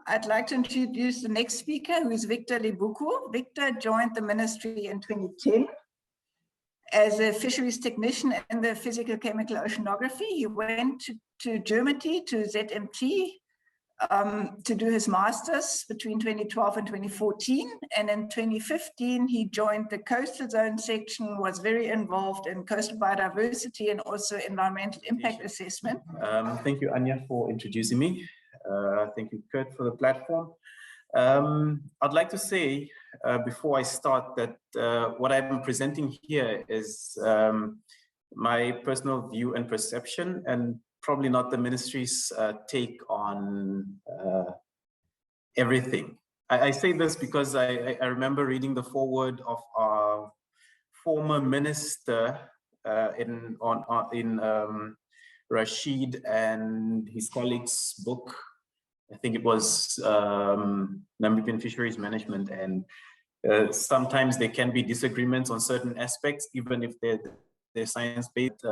I'd like to introduce the next speaker, who is Victor Lebuku. Victor joined the ministry in 2010 as a fisheries technician in the physical chemical oceanography. He went to Germany, to ZMT, to do his master's between 2012 and 2014. And in 2015, he joined the coastal zone section, was very involved in coastal biodiversity and also environmental impact assessment. Thank you, Anya, for introducing me. Thank you, Kurt, for the platform. I'd like to say before I start that what I'm presenting here is my personal view and perception, and probably not the ministry's take on everything. I say this because I remember reading the foreword of our former minister in Rashid and his colleagues' book. I think it was Namibian Fisheries Management, and sometimes there can be disagreements on certain aspects, even if they're science-based.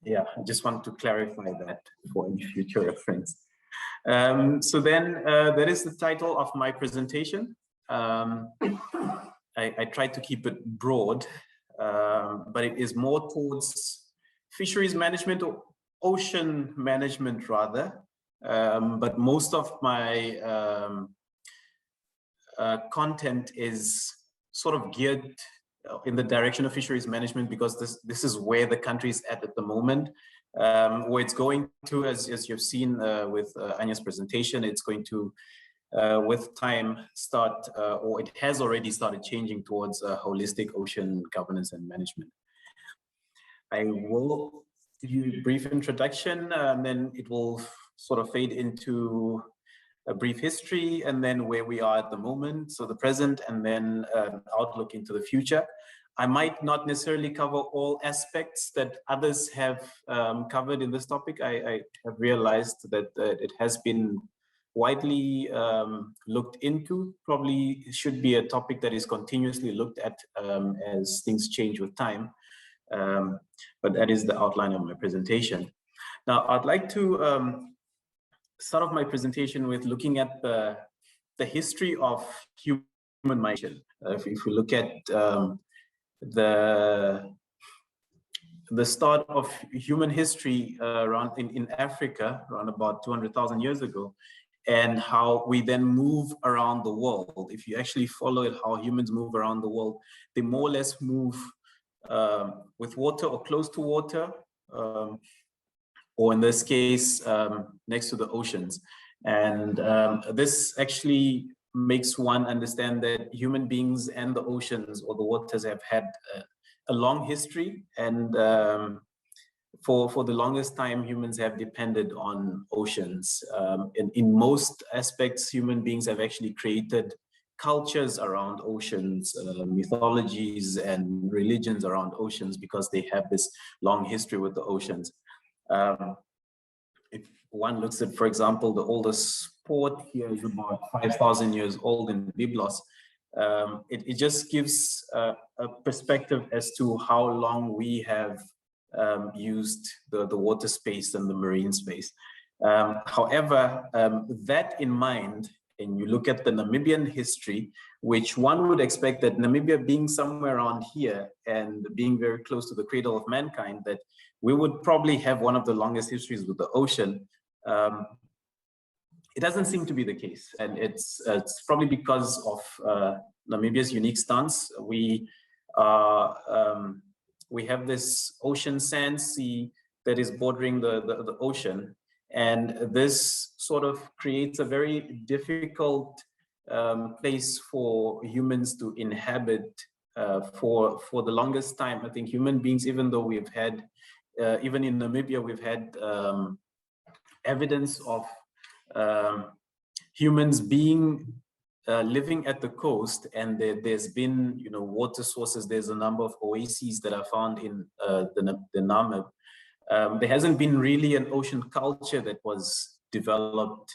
Yeah, I just want to clarify that for any future reference. So then that is the title of my presentation. I tried to keep it broad, but it is more towards fisheries management or ocean management rather. But most of my content is sort of geared in the direction of fisheries management, because this is where the country is at the moment. Where it's going to, as you've seen with Anya's presentation, it's going to, with time, start, or it has already started changing towards holistic ocean governance and management. I will give you a brief introduction, and then it will sort of fade into a brief history, and then where we are at the moment, so the present, and then an outlook into the future. I might not necessarily cover all aspects that others have covered in this topic. I have realized that it has been widely looked into. Probably should be a topic that is continuously looked at as things change with time. But that is the outline of my presentation. Now, I'd like to start off my presentation with looking at the history of human migration. If we look at the start of human history around in Africa, around about 200,000 years ago, and how we then move around the world. If you actually follow it, how humans move around the world, they more or less move with water or close to water, or in this case, next to the oceans. And this actually makes one understand that human beings and the oceans or the waters have had a long history. And for the longest time, humans have depended on oceans. In most aspects, human beings have actually created cultures around oceans, mythologies and religions around oceans, because they have this long history with the oceans. If one looks at, for example, the oldest port here is about 5,000 years old in Byblos. It just gives a perspective as to how long we have used the water space and the marine space. However, that in mind, and you look at the Namibian history, which one would expect that Namibia being somewhere around here and being very close to the cradle of mankind, that we would probably have one of the longest histories with the ocean. It doesn't seem to be the case, and it's probably because of Namibia's unique stance. We have this ocean sand sea that is bordering the ocean, and this sort of creates a very difficult place for humans to inhabit for the longest time. I think human beings, even though we've had, even in Namibia, we've had evidence of humans being living at the coast, and there's been, water sources. There's a number of oases that are found in the Namib. There hasn't been really an ocean culture that was developed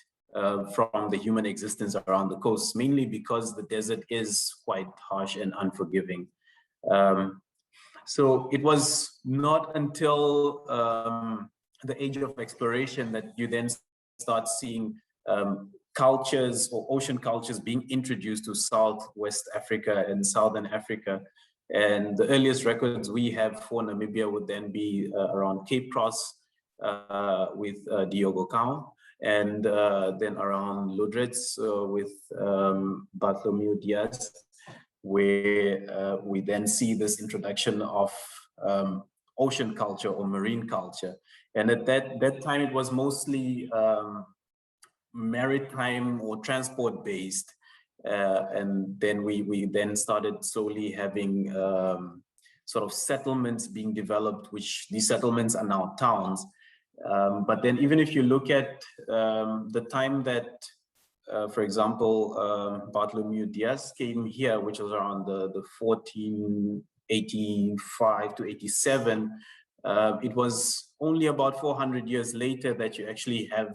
from the human existence around the coast, mainly because the desert is quite harsh and unforgiving. So it was not until the age of exploration that you then start seeing cultures or ocean cultures being introduced to Southwest Africa and Southern Africa. And the earliest records we have for Namibia would then be around Cape Cross with Diogo Cao, and then around Lodretz with Bartholomew Diaz, where we then see this introduction of ocean culture or marine culture. And at that time, it was mostly maritime or transport based. And then we then started slowly having sort of settlements being developed, which these settlements are now towns. But then even if you look at the time that, for example, Bartholomew Diaz came here, which was around the 1485 to 87, it was only about 400 years later that you actually have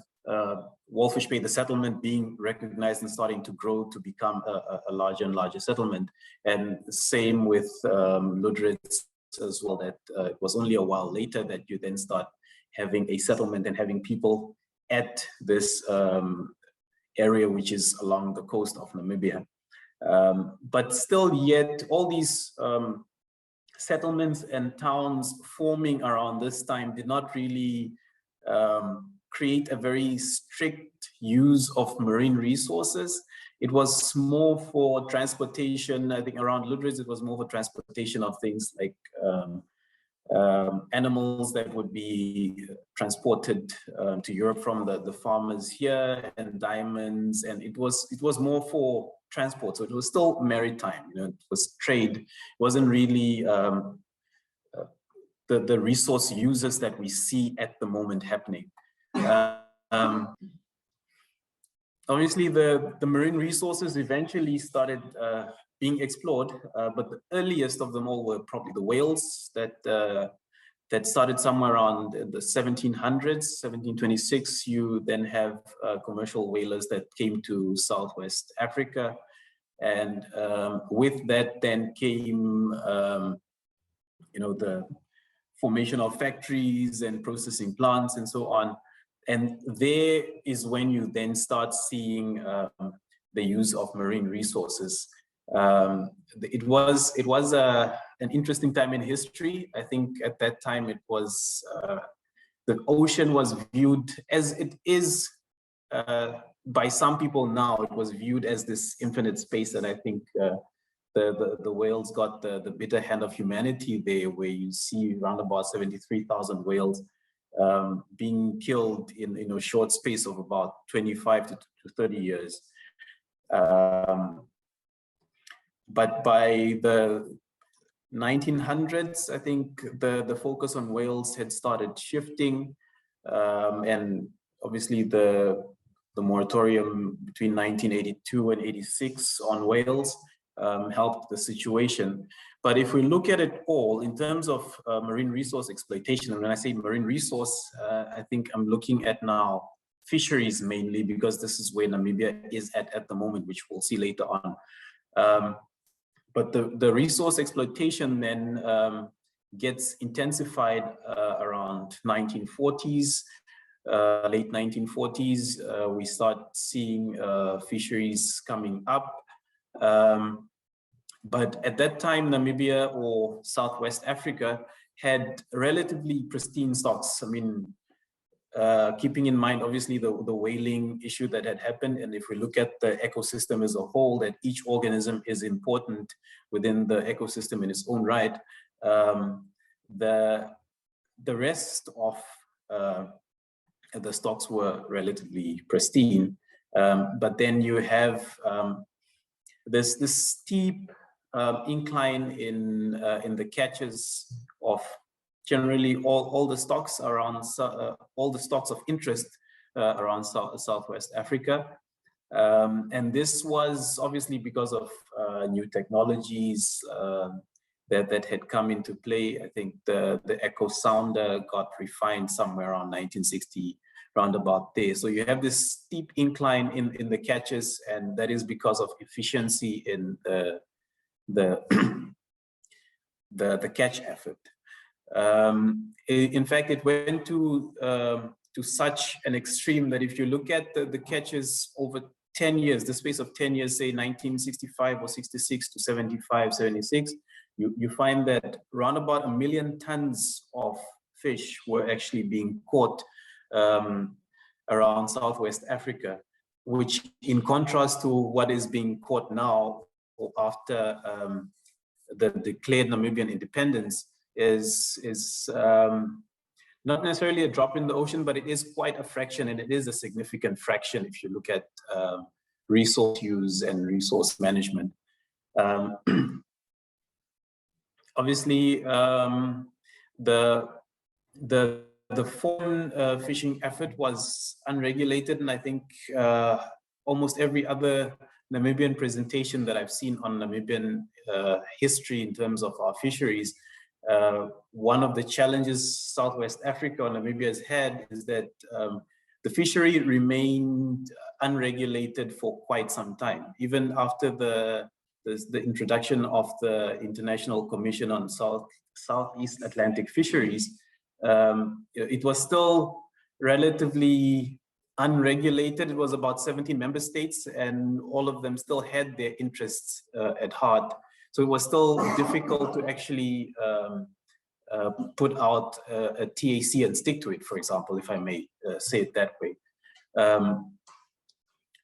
Walfish Bay, the settlement, being recognized and starting to grow to become a larger and larger settlement. And same with Lodretz as well, that it was only a while later that you then start having a settlement and having people at this area, which is along the coast of Namibia. But still yet, all these settlements and towns forming around this time did not really create a very strict use of marine resources. It was more for transportation. I think around Lodretz, it was more for transportation of things like animals that would be transported to Europe from the farmers here, and diamonds, and it was more for transport. So it was still maritime, you know, it was trade. It wasn't really the resource uses that we see at the moment happening. Obviously, the marine resources eventually started being explored, but the earliest of them all were probably the whales that started somewhere around the 1700s, 1726. You then have commercial whalers that came to Southwest Africa, and with that then came, you know, the formation of factories and processing plants and so on. And there is when you then start seeing the use of marine resources. It was an interesting time in history. I think at that time it was, the ocean was viewed as it is by some people now. It was viewed as this infinite space, and I think the whales got the bitter hand of humanity there, where you see around about 73,000 whales being killed in a short space of about 25 to 30 years. But by the 1900s, I think the focus on whales had started shifting, and obviously the moratorium between 1982 and 86 on whales helped the situation. But if we look at it all in terms of marine resource exploitation, and when I say marine resource, I think I'm looking at now fisheries mainly, because this is where Namibia is at the moment, which we'll see later on. But the resource exploitation then gets intensified around 1940s, late 1940s. We start seeing fisheries coming up. But at that time, Namibia or Southwest Africa had relatively pristine stocks. I mean, keeping in mind, obviously, the whaling issue that had happened. And if we look at the ecosystem as a whole, that each organism is important within the ecosystem in its own right, the rest of the stocks were relatively pristine. But then you have this steep incline in the catches of generally all the stocks around all the stocks of interest around Southwest Africa, and this was obviously because of new technologies that had come into play. I think the echo sounder got refined somewhere around 1960, roundabout there. So you have this steep incline in the catches, and that is because of efficiency in the catch effort. In fact, it went to to such an extreme that if you look at the catches over 10 years, the space of 10 years, say 1965 or 66 to 75, 76, you find that around about 1 million tons of fish were actually being caught around Southwest Africa, which in contrast to what is being caught now after the declared Namibian independence is not necessarily a drop in the ocean, but it is quite a fraction, and it is a significant fraction if you look at resource use and resource management. Obviously, the foreign fishing effort was unregulated, and I think almost every other Namibian presentation that I've seen on Namibian history in terms of our fisheries, one of the challenges Southwest Africa or Namibia has had is that the fishery remained unregulated for quite some time, even after the introduction of the International Commission on Southeast Atlantic Fisheries. It was still relatively unregulated. It was about 17 member states, and all of them still had their interests at heart. So it was still difficult to actually put out a TAC and stick to it, for example, if I may say it that way.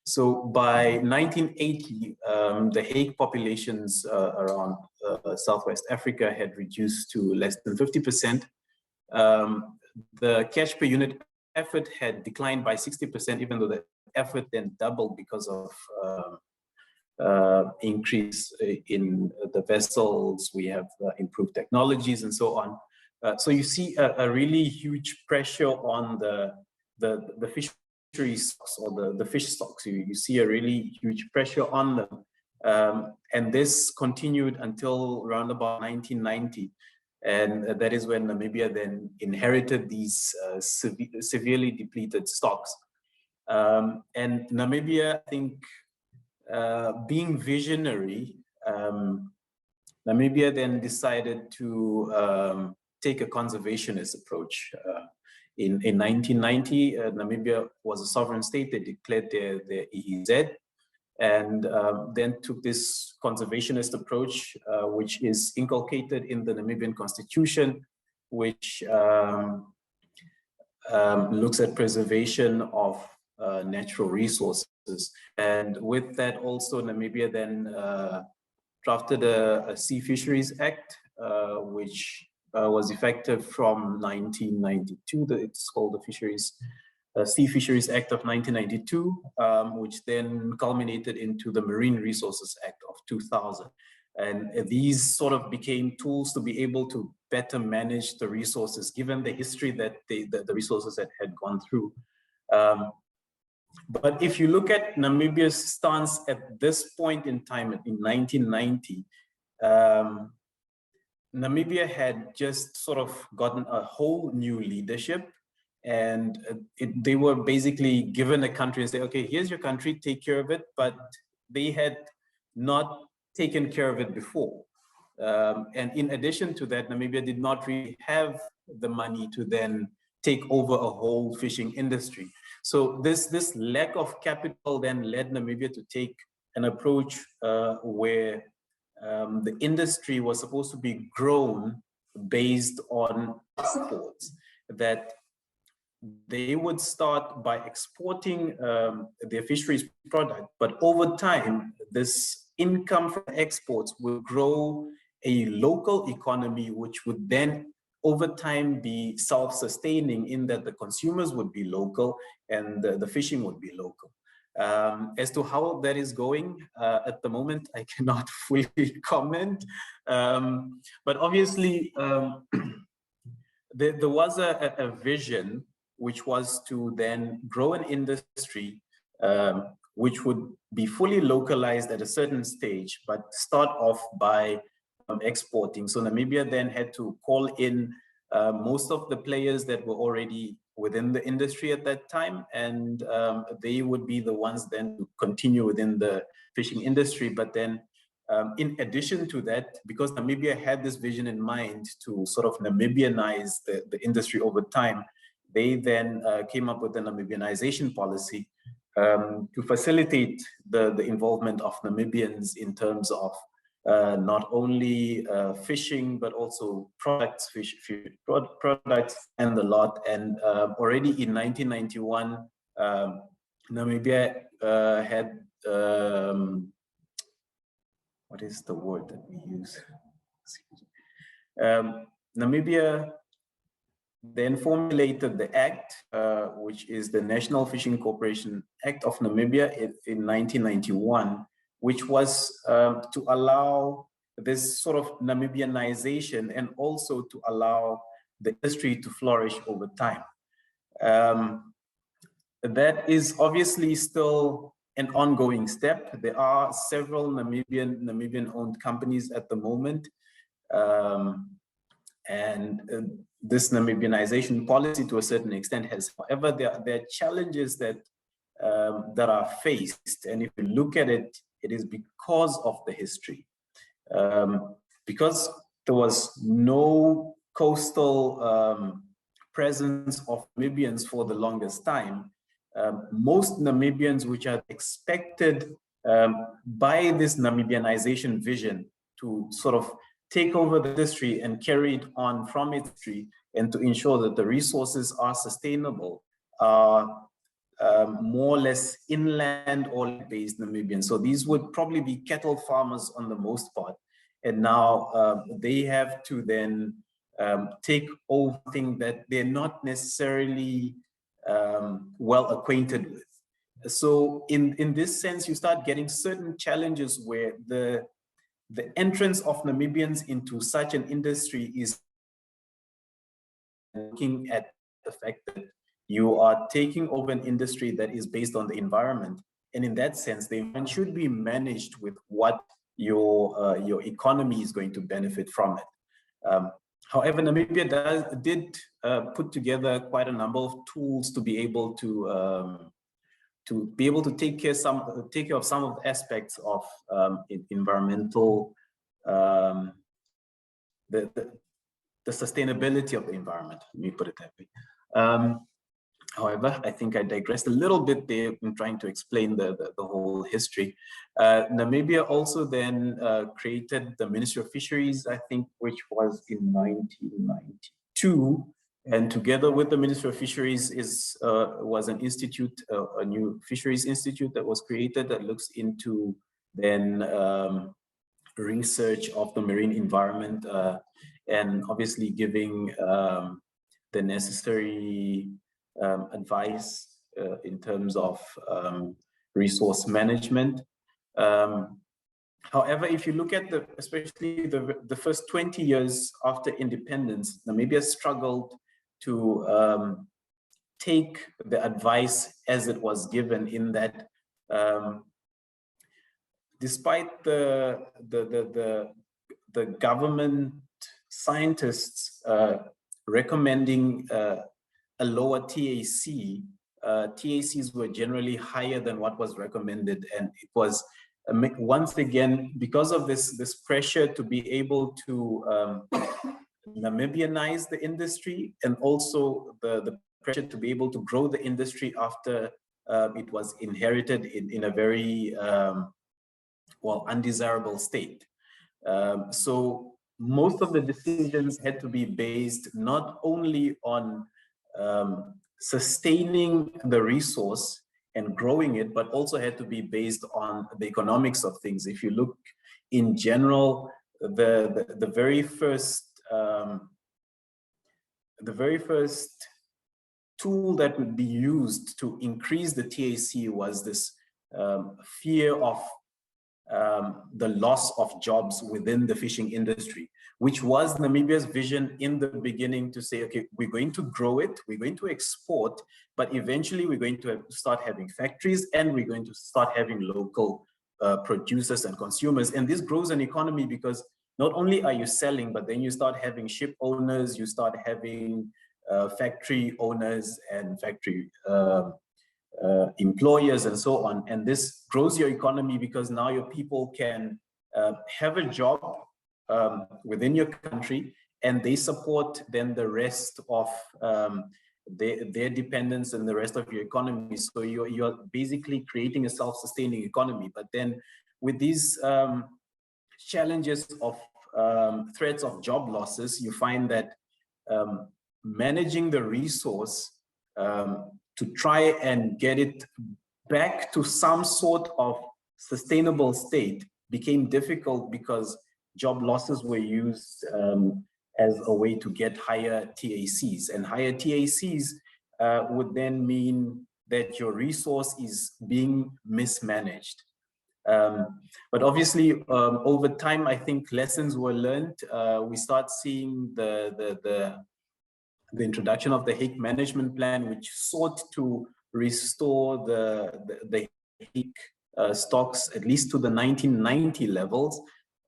So by 1980, the hake populations around Southwest Africa had reduced to less than 50%. The catch per unit effort had declined by 60%, even though the effort then doubled because of increase in the vessels. We have improved technologies and so on. So you see a really huge pressure on the fishery stocks or the fish stocks. You see a really huge pressure on them. And this continued until around about 1990. And that is when Namibia then inherited these severely depleted stocks. And Namibia, I think, being visionary, Namibia then decided to take a conservationist approach. In 1990, Namibia was a sovereign state. They declared their EEZ, and then took this conservationist approach, which is inculcated in the Namibian constitution, which looks at preservation of natural resources. And with that also, Namibia then drafted a Sea Fisheries Act, which was effective from 1992. It's called the Sea Fisheries Act of 1992, which then culminated into the Marine Resources Act of 2000. And these sort of became tools to be able to better manage the resources, given the history that the resources that had gone through. But if you look at Namibia's stance at this point in time, in 1990, Namibia had just sort of gotten a whole new leadership, and they were basically given a country and say, okay, here's your country, take care of it. But they had not taken care of it before. And in addition to that, Namibia did not really have the money to then take over a whole fishing industry. So this lack of capital then led Namibia to take an approach where the industry was supposed to be grown based on exports, that they would start by exporting their fisheries product, but over time, this income from exports will grow a local economy, which would then over time be self-sustaining, in that the consumers would be local and the fishing would be local. As to how that is going at the moment, I cannot fully comment. But obviously, there was a vision, which was to then grow an industry which would be fully localized at a certain stage, but start off by exporting. So Namibia then had to call in most of the players that were already within the industry at that time, and they would be the ones then to continue within the fishing industry. But then in addition to that, because Namibia had this vision in mind to sort of Namibianize the industry over time, they then came up with the Namibianization policy to facilitate the involvement of Namibians in terms of not only fishing, but also products, products and the lot. And already in 1991, Namibia had, what is the word that we use? Namibia then formulated the Act, which is the National Fishing Corporation Act of Namibia in 1991, which was to allow this sort of Namibianization and also to allow the industry to flourish over time. That is obviously still an ongoing step. There are several Namibian-owned companies at the moment. This Namibianization policy, to a certain extent, has, however, there are challenges that that are faced, and if you look at it, it is because of the history. Because there was no coastal presence of Namibians for the longest time, most Namibians, which are expected by this Namibianization vision to sort of take over the industry and carry it on from its tree, and to ensure that the resources are sustainable, are more or less inland or based Namibians. So these would probably be cattle farmers on the most part. And now they have to then take over things that they're not necessarily well acquainted with. So in this sense, you start getting certain challenges where the entrance of Namibians into such an industry is looking at the fact that you are taking over an industry that is based on the environment. And in that sense, the environment should be managed with what your economy is going to benefit from it. However, Namibia did put together quite a number of tools to be able to take care of some of the aspects of environmental, the sustainability of the environment. Let me put it that way. However, I think I digressed a little bit there in trying to explain the whole history. Namibia also then created the Ministry of Fisheries, I think, which was in 1992. And together with the Ministry of Fisheries was an institute, a new fisheries institute that was created that looks into then research of the marine environment and obviously giving the necessary advice in terms of resource management. However, if you look at especially the first 20 years after independence, Namibia struggled to take the advice as it was given, in that despite the government scientists recommending a lower TAC, TACs were generally higher than what was recommended, and it was once again because of this pressure to be able to Namibianize the industry, and also the pressure to be able to grow the industry after it was inherited in a very well, undesirable state. So most of the decisions had to be based not only on sustaining the resource and growing it, but also had to be based on the economics of things. If you look in general, the very first tool that would be used to increase the TAC was this fear of the loss of jobs within the fishing industry, which was Namibia's vision in the beginning, to say, okay, we're going to grow it, we're going to export, but eventually we're going to start having factories, and we're going to start having local producers and consumers. And this grows an economy, because not only are you selling, but then you start having ship owners, you start having factory owners and factory employers and so on. And this grows your economy, because now your people can have a job within your country, and they support then the rest of their dependence and the rest of your economy. So you're basically creating a self-sustaining economy. But then with these challenges of threats of job losses, you find that managing the resource to try and get it back to some sort of sustainable state became difficult because job losses were used as a way to get higher TACs, and higher TACs would then mean that your resource is being mismanaged. But obviously, over time, I think lessons were learned. We start seeing the introduction of the hake management plan, which sought to restore the hake stocks at least to the 1990 levels.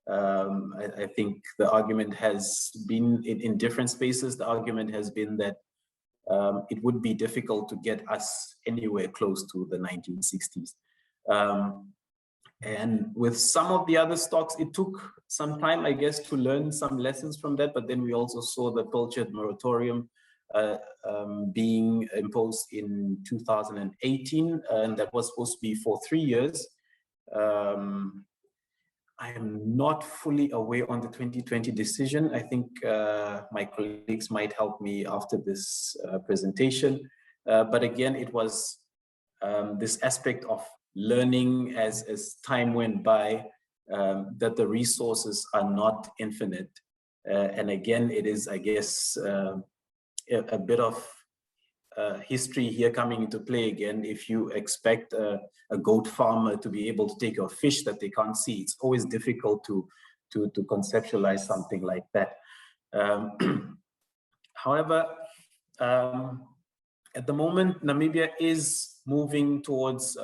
I think the argument has been in different spaces. The argument has been that it would be difficult to get us anywhere close to the 1960s. And with some of the other stocks, it took some time, I guess, to learn some lessons from that. But then we also saw the pilchard moratorium being imposed in 2018, and that was supposed to be for 3 years. I am not fully aware on the 2020 decision. I think my colleagues might help me after this presentation. But again, it was this aspect of learning as time went by, that the resources are not infinite. And again, it is, I guess, a bit of history here coming into play again. If you expect a goat farmer to be able to take a fish that they can't see, it's always difficult to conceptualize something like that. However, at the moment, Namibia is moving towards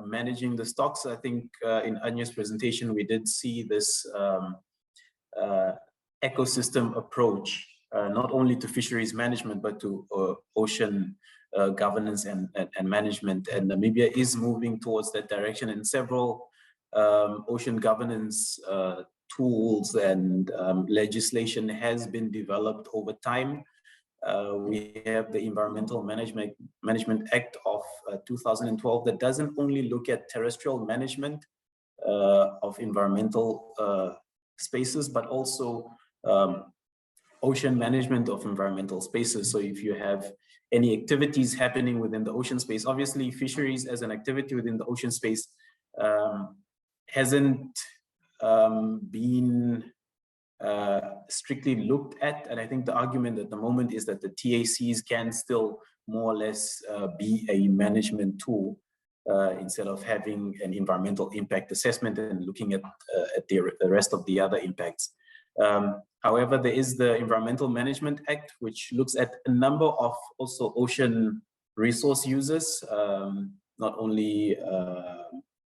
managing the stocks. I think in Anya's presentation, we did see this ecosystem approach, not only to fisheries management, but to ocean governance and management. And Namibia is moving towards that direction, and several ocean governance tools and legislation has been developed over time. We have the Environmental Management Act of 2012 that doesn't only look at terrestrial management of environmental spaces, but also ocean management of environmental spaces. So if you have any activities happening within the ocean space, obviously fisheries as an activity within the ocean space hasn't been strictly looked at. And I think the argument at the moment is that the TACs can still more or less be a management tool instead of having an environmental impact assessment and looking at the rest of the other impacts. However, there is the Environmental Management Act, which looks at a number of also ocean resource users, not only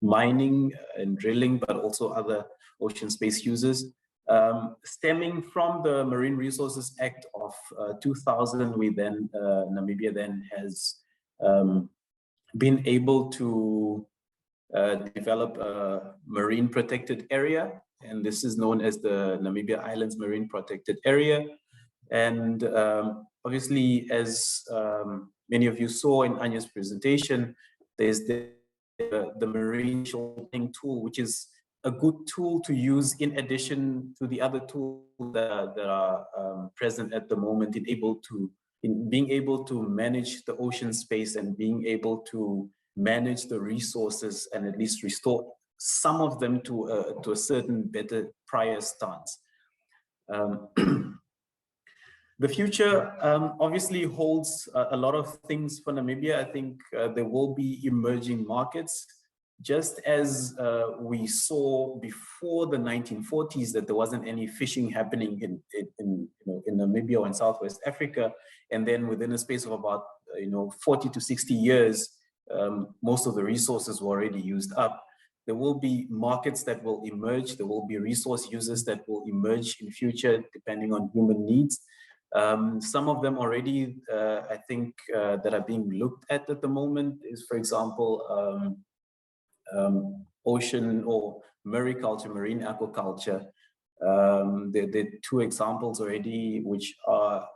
mining and drilling, but also other ocean space users. Stemming from the Marine Resources Act of 2000, we then, Namibia then has been able to develop a marine protected area, and this is known as the Namibia Islands Marine Protected Area. And obviously, as many of you saw in Anya's presentation, there's the marine shortening tool, which is a good tool to use in addition to the other tools that are present at the moment in being able to manage the ocean space and being able to manage the resources and at least restore some of them to a certain better prior stance. The future obviously holds a lot of things for Namibia. I think there will be emerging markets, just as we saw before the 1940s that there wasn't any fishing happening in Namibia or in Southwest Africa, and then within a space of about 40 to 60 years, most of the resources were already used up. There will be markets that will emerge. There will be resource users that will emerge in future depending on human needs. Some of them already, I think, that are being looked at the moment is, for example, ocean or mariculture, marine aquaculture. There are two examples already which are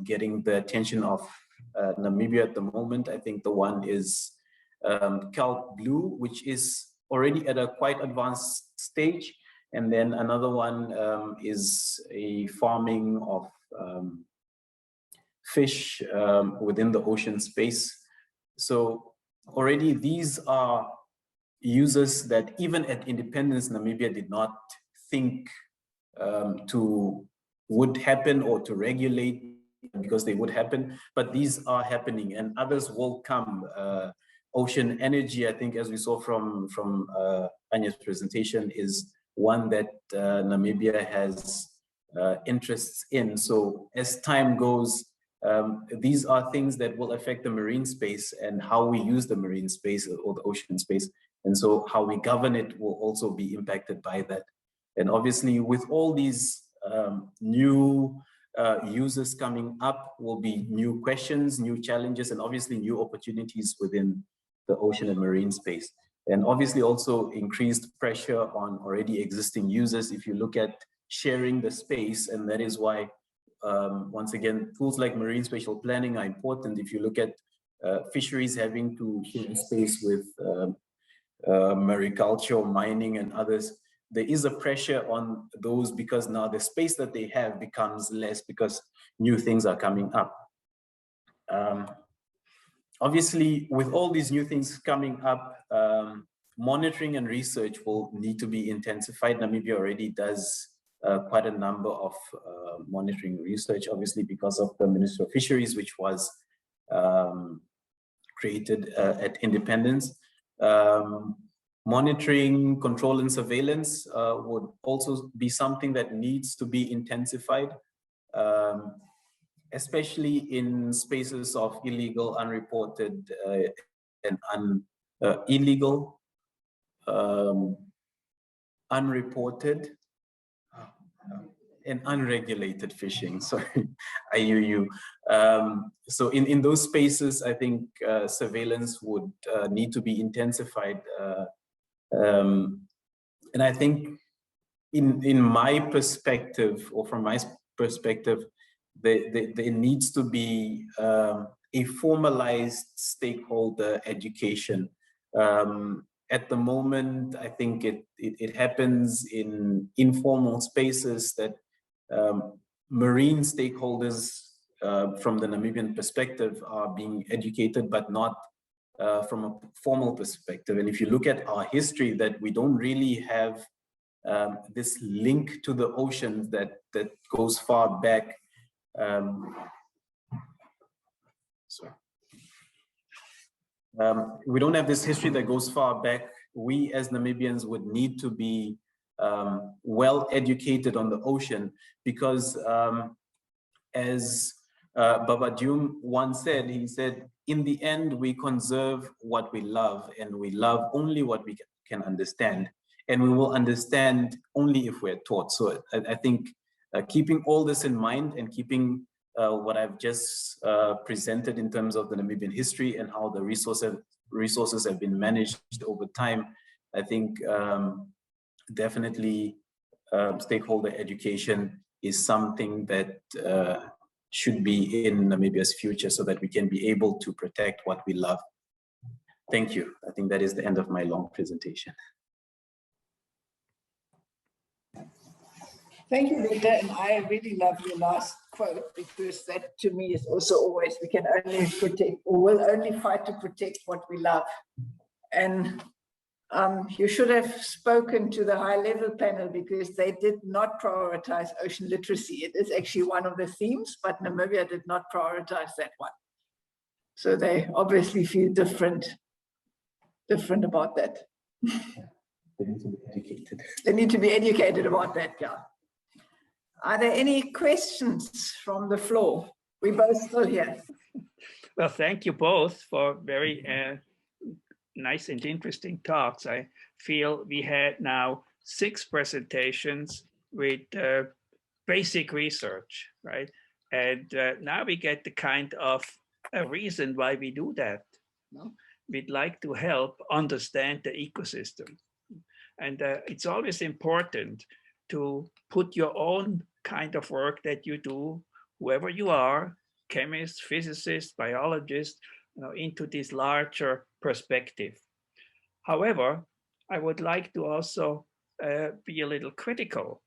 getting the attention of Namibia at the moment. I think the one is Kelp Blue, which is already at a quite advanced stage. And then another one is a farming of fish within the ocean space. So already these are uses that even at independence, Namibia did not think would happen or to regulate, because they would happen, but these are happening and others will come. Ocean energy, I think, as we saw from Anya's presentation, is one that Namibia has interests in. So as time goes, these are things that will affect the marine space and how we use the marine space or the ocean space. And so how we govern it will also be impacted by that. And obviously with all these new users coming up will be new questions, new challenges, and obviously new opportunities within the ocean and marine space. And obviously also increased pressure on already existing users if you look at sharing the space. And that is why, once again, tools like marine spatial planning are important. If you look at fisheries having to share space with mariculture, mining, and others, there is a pressure on those because now the space that they have becomes less because new things are coming up. Obviously, with all these new things coming up, monitoring and research will need to be intensified. Namibia already does quite a number of monitoring research, obviously because of the Ministry of Fisheries, which was created at independence. Monitoring, control, and surveillance would also be something that needs to be intensified, especially in spaces of illegal, unreported, and illegal, unreported, and unregulated fishing. Sorry, IUU. So in those spaces, I think surveillance would need to be intensified. And I think in my perspective, or from my perspective, there needs to be a formalized stakeholder education. At the moment, I think it happens in informal spaces that marine stakeholders from the Namibian perspective are being educated, but not from a formal perspective. And if you look at our history, that we don't really have this link to the ocean that goes far back. We don't have this history that goes far back. We as Namibians would need to be well educated on the ocean, because as Baba Dioum once said, he said, in the end, we conserve what we love, and we love only what we can understand. And we will understand only if we're taught. So I think keeping all this in mind and keeping what I've just presented in terms of the Namibian history and how the resources have been managed over time, I think definitely stakeholder education is something that should be in Namibia's future so that we can be able to protect what we love. Thank you. I think that is the end of my long presentation. Thank you, Victor. And I really love your last quote, because that to me is also always, we can only protect, or will only fight to protect what we love. And you should have spoken to the high-level panel, because they did not prioritize ocean literacy. It is actually one of the themes, but Namibia did not prioritize that one. So they obviously feel different about that. They need to be educated. They need to be educated about that, yeah. Are there any questions from the floor? We both still here. Well, thank you both for very nice and interesting talks. I feel we had now 6 presentations with basic research, right? And now we get the kind of a reason why we do that. No? We'd like to help understand the ecosystem. And it's always important to put your own kind of work that you do, whoever you are, chemists, physicists, biologists, into this larger perspective. However, I would like to also be a little critical.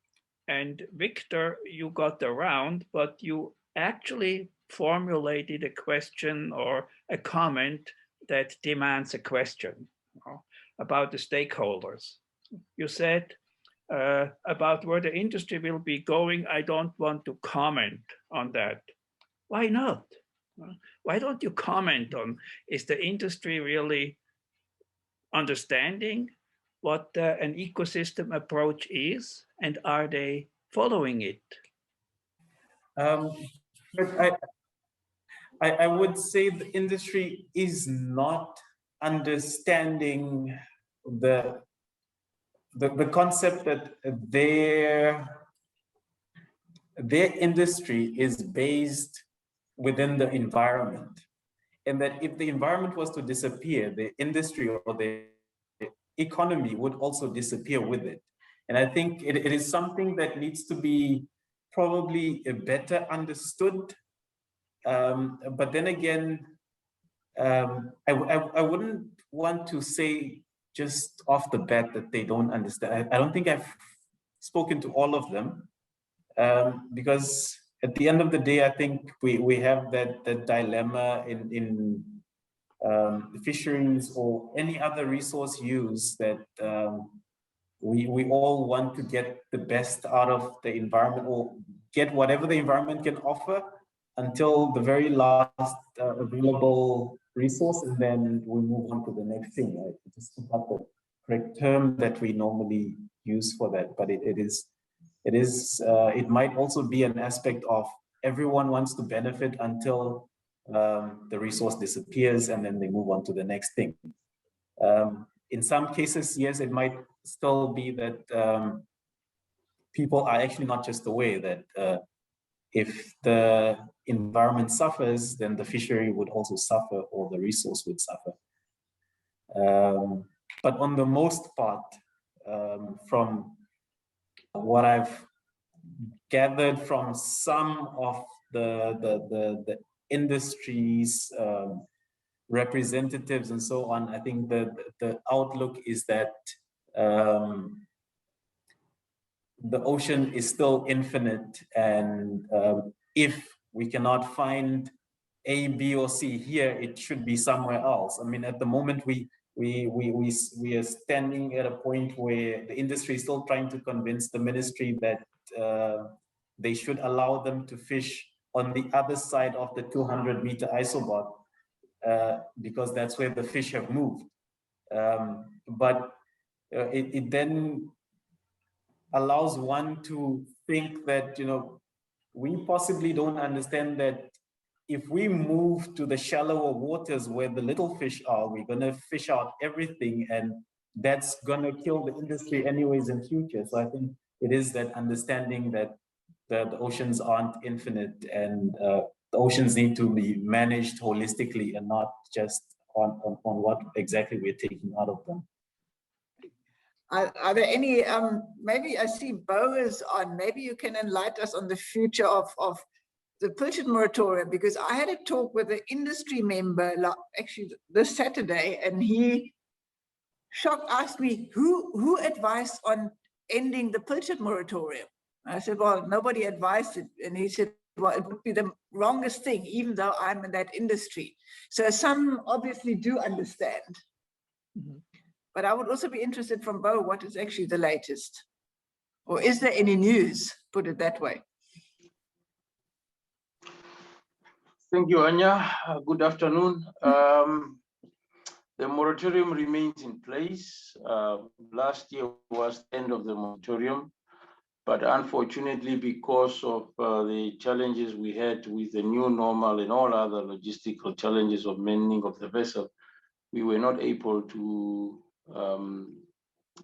And Victor, you got around, but you actually formulated a question or a comment that demands a question about the stakeholders. You said about where the industry will be going, I don't want to comment on that. Why not? Why don't you comment on, is the industry really understanding what an ecosystem approach is, and are they following it? But I would say the industry is not understanding the concept that their industry is based within the environment, and that if the environment was to disappear, the industry or the economy would also disappear with it. And I think it is something that needs to be probably better understood. But then again, I wouldn't want to say just off the bat that they don't understand. I don't think I've spoken to all of them, because at the end of the day, I think we have that dilemma in fisheries or any other resource use, that we all want to get the best out of the environment, or get whatever the environment can offer until the very last available resource, and then we move on to the next thing. Right? It's just not the correct term that we normally use for that, but it might also be an aspect of everyone wants to benefit until the resource disappears, and then they move on to the next thing. In some cases, yes, it might still be that people are actually not just aware that if the environment suffers, then the fishery would also suffer, or the resource would suffer. But on the most part, from what I've gathered from some of the industries, representatives and so on, I think the outlook is that the ocean is still infinite, and if we cannot find A, B, or C here, it should be somewhere else. I mean, at the moment, we are standing at a point where the industry is still trying to convince the ministry that they should allow them to fish on the other side of the 200-meter isobot, because that's where the fish have moved. But it then allows one to think that, we possibly don't understand that if we move to the shallower waters where the little fish are, we're going to fish out everything, and that's going to kill the industry anyways in future. So I think it is that understanding that the oceans aren't infinite, and the oceans need to be managed holistically and not just on what exactly we're taking out of them. Are there any, maybe I see Bo is on, maybe you can enlighten us on the future of the Pilchard moratorium, because I had a talk with an industry member actually this Saturday, and he asked me who advised on ending the Pilchard moratorium. I said, well, nobody advised it. And he said, well, it would be the wrongest thing, even though I'm in that industry. So some obviously do understand. Mm-hmm. But I would also be interested from Bo, what is actually the latest? Or is there any news, put it that way? Thank you, Anya. Good afternoon. The moratorium remains in place. Last year was the end of the moratorium, but unfortunately, because of the challenges we had with the new normal and all other logistical challenges of manning of the vessel, we were not able to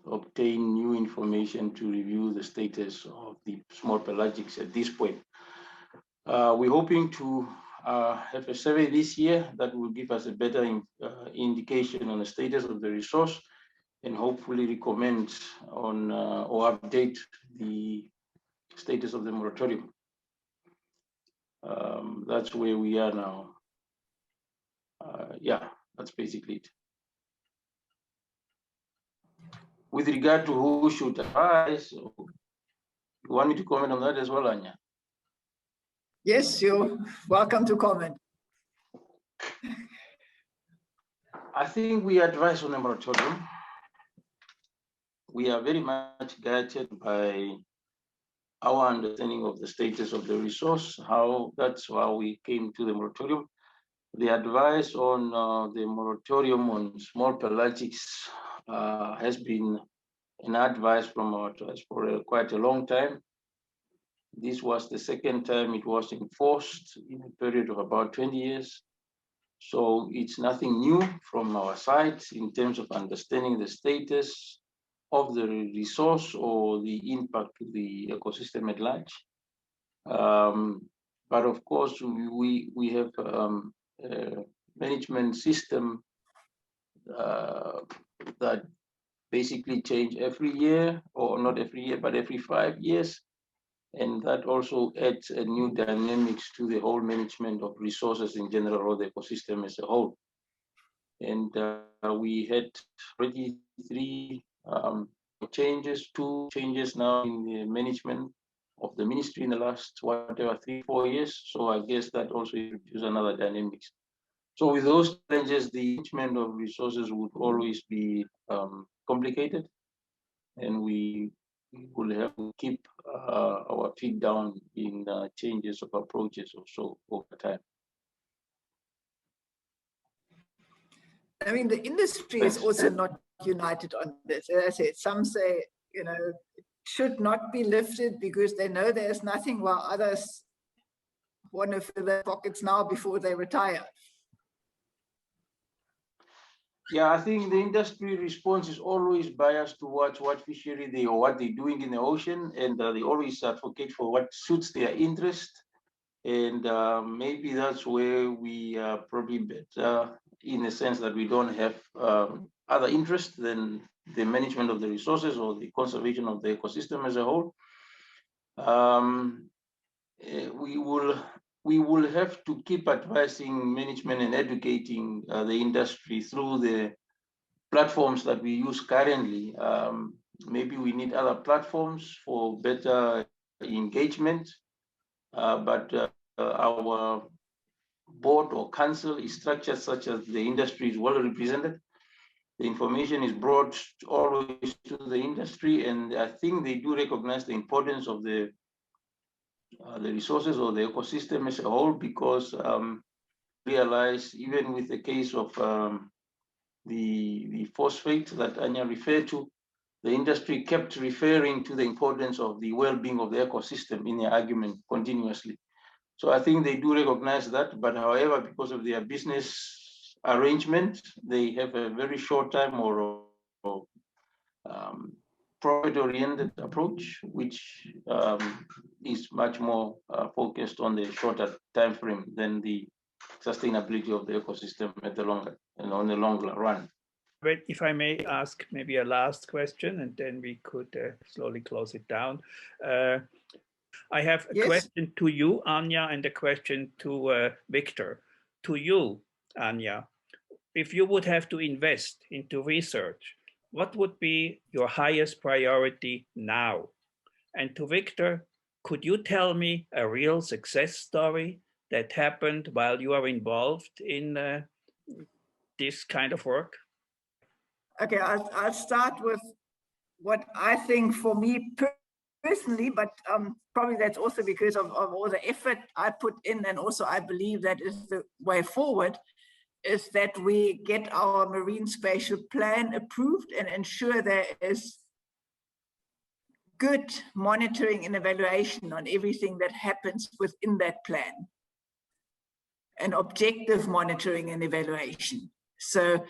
obtain new information to review the status of the small pelagics at this point. We're hoping to have a survey this year that will give us a better indication on the status of the resource, and hopefully recommend on or update the status of the moratorium. that's where we are now. Yeah, that's basically it. With regard to who should advise, you want me to comment on that as well, Anya? Yes, you're welcome to comment. I think we advise on a moratorium. We are very much guided by our understanding of the status of the resource, that's how we came to the moratorium. The advice on the moratorium on small pelagics has been an advice from our trust for quite a long time. This was the second time it was enforced in a period of about 20 years. So it's nothing new from our side in terms of understanding the status of the resource or the impact to the ecosystem at large. But of course, we have a management system that basically change every year, or not every year, but every 5 years. And that also adds a new dynamics to the whole management of resources in general, or the ecosystem as a whole. And we had already 3 changes, 2 changes now in the management of the ministry in the last, whatever, 3-4 years. So I guess that also introduces another dynamics. So with those challenges, the management of resources would always be complicated, and we will have to keep our feet down in changes of approaches also over time. I mean, the industry is also not united on this. As I said, some say, you know, it should not be lifted because they know there's nothing, while others want to fill their pockets now before they retire. Yeah, I think the industry response is always biased towards what fishery or what they're doing in the ocean, and they always advocate for what suits their interest. And maybe that's where we are probably better, in the sense that we don't have other interests than the management of the resources or the conservation of the ecosystem as a whole. We will have to keep advising management and educating the industry through the platforms that we use currently. Maybe we need other platforms for better engagement, but our board or council is structured such as the industry is well represented. The information is brought always to the industry, and I think they do recognize the importance of the resources or the ecosystem as a whole, because realize even with the case of the phosphate that Anya referred to, the industry kept referring to the importance of the well-being of the ecosystem in their argument continuously. So I think they do recognize that, but however, because of their business arrangement, they have a very short time or profit-oriented approach, which is much more focused on the shorter time frame than the sustainability of the ecosystem at the longer and on the longer run. But if I may ask maybe a last question, and then we could slowly close it down. I have a question to you, Anya, and a question to Victor. To you, Anya, if you would have to invest into research, what would be your highest priority now? And to Victor, could you tell me a real success story that happened while you are involved in this kind of work? Okay, I'll start with what I think for me personally, but probably that's also because of all the effort I put in, and also I believe that is the way forward, is that we get our marine spatial plan approved and ensure there is good monitoring and evaluation on everything that happens within that plan, and objective monitoring and evaluation. So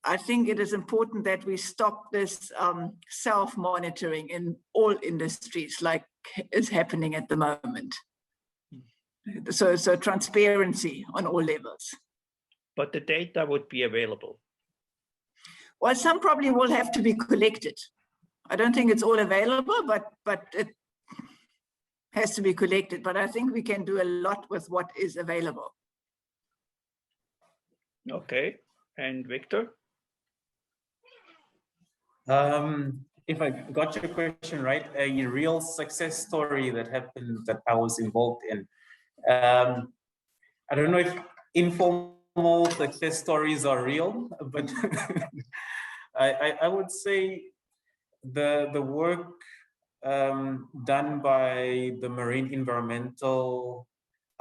I think it is important that we stop this self-monitoring in all industries like is happening at the moment. So transparency on all levels. But the data would be available. Well, some probably will have to be collected. I don't think it's all available, but has to be collected, but I think we can do a lot with what is available. Okay, and Victor? If I got your question right, a real success story that happened that I was involved in. I don't know if informal success stories are real, but I would say the work done by the Marine Environmental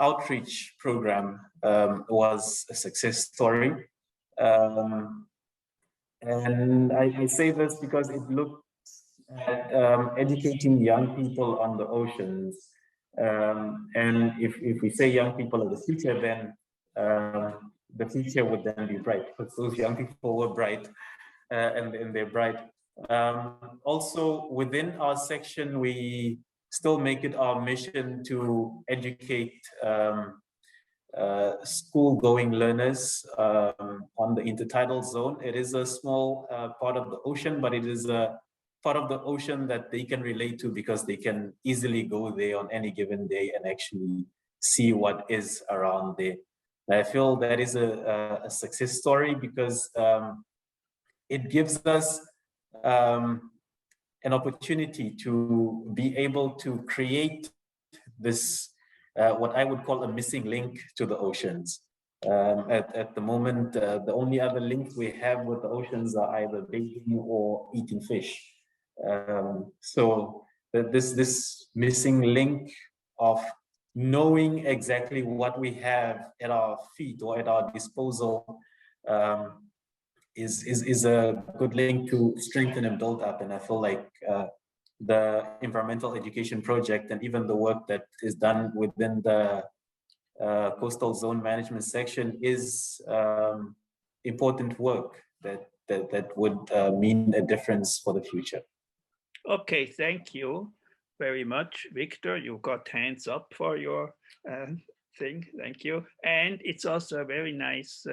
Outreach Program was a success story. And I say this because it looks at educating young people on the oceans. And if we say young people of the future, then the future would then be bright, because those young people were bright and they're bright. Also, within our section, we still make it our mission to educate school-going learners on the intertidal zone. It is a small part of the ocean, but it is a part of the ocean that they can relate to, because they can easily go there on any given day and actually see what is around there. And I feel that is a success story, because it gives us an opportunity to be able to create this what I would call a missing link to the oceans. At the moment, the only other link we have with the oceans are either bathing or eating fish. So this missing link of knowing exactly what we have at our feet or at our disposal is a good link to strengthen and build up. And I feel like the environmental education project and even the work that is done within the coastal zone management section is important work that would mean a difference for the future. Okay, thank you very much, Victor. You got hands up for your thing. Thank you. And it's also a very nice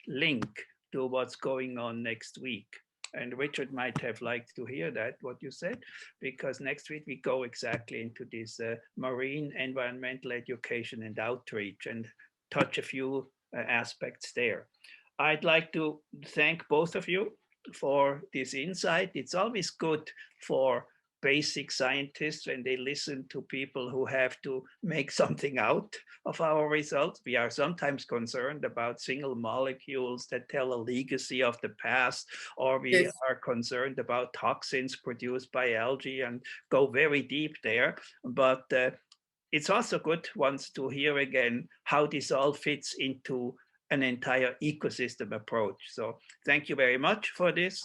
link to what's going on next week. And Richard might have liked to hear that, what you said, because next week we go exactly into this marine environmental education and outreach and touch a few aspects there. I'd like to thank both of you for this insight. It's always good for basic scientists when they listen to people who have to make something out of our results. We are sometimes concerned about single molecules that tell a legacy of the past, or we are concerned about toxins produced by algae and go very deep there. But it's also good once to hear again how this all fits into an entire ecosystem approach. So thank you very much for this.